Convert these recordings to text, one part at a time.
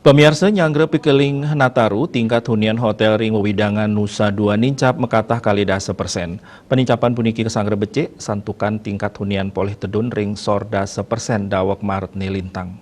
Pemirsa nyangre pikeling Nataru tingkat hunian hotel ring wewidangan Nusa Dua nincap mekatah kali 10%. Penincapan puniki kesangre becik santukan tingkat hunian polih tedun ring sorda 10% dawak Maret nilintang.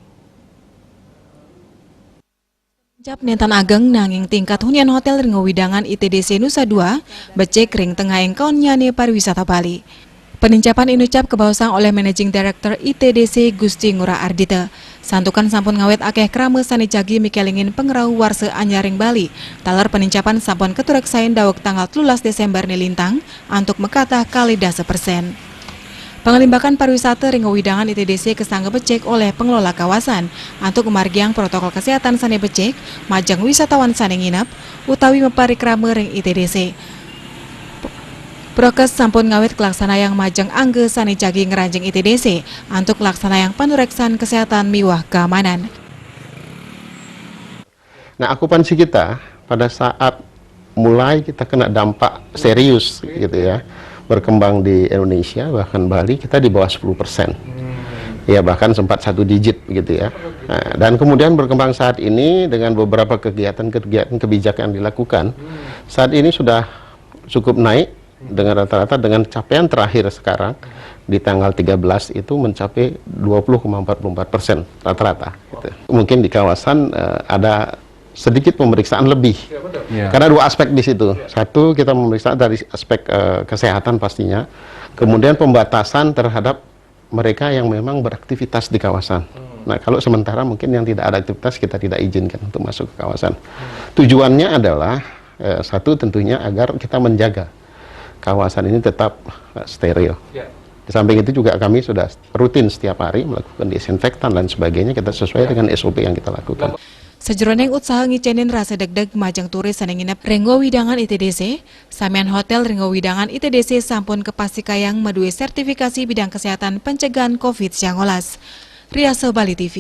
Jap nentan ageng nanging tingkat hunian hotel ring wewidangan ITDC Nusa Dua becik ring tengah engkon nyane pariwisata Bali. Penincapan inucap kebawasang oleh Managing Director ITDC Gusti Ngurah Ardita. Santukan sampun ngawet akeh krame sanijagi mikelingin pengerau warse anyaring Bali. Taler penincapan sampun keturek sain dawak tanggal 13 Desember nilintang antuk mekatah kali 10%. Pengelimbakan pariwisata ring wewidangan ITDC kesangga becek oleh pengelola kawasan antuk memargiang protokol kesehatan sane becek majang wisatawan sane nginep utawi meparikrame ring ITDC. Prokes sampun ngawet kelaksana yang majeng angge sanijagi ngeranjeng ITDC untuk laksana yang penureksan kesehatan miwah keamanan. Nah, akupansi kita pada saat mulai kita kena dampak serius gitu ya, berkembang di Indonesia bahkan Bali kita di bawah 10%. Ya bahkan sempat 1 digit gitu ya. Nah, dan kemudian berkembang saat ini dengan beberapa kegiatan kebijakan yang dilakukan. Saat ini sudah cukup naik dengan rata-rata dengan capaian terakhir sekarang di tanggal 13 itu mencapai 20,44% rata-rata. Gitu. Mungkin di kawasan ada sedikit pemeriksaan lebih, karena 2 aspek di situ. Satu, kita memeriksa dari aspek kesehatan pastinya, kemudian pembatasan terhadap mereka yang memang beraktivitas di kawasan. Nah, kalau sementara mungkin yang tidak ada aktivitas kita tidak izinkan untuk masuk ke kawasan. Tujuannya adalah satu tentunya agar kita menjaga kawasan ini tetap steril. Di samping itu juga kami sudah rutin setiap hari melakukan disinfektan dan sebagainya, kita sesuai dengan SOP yang kita lakukan. Sejroning usaha ngicenin rasa deg-deg majang turis sane nginep ring wewidangan ITDC, samian hotel ring wewidangan ITDC sampun kepasikayang meduwe sertifikasi bidang kesehatan pencegahan COVID-19. Riasa Bali TV.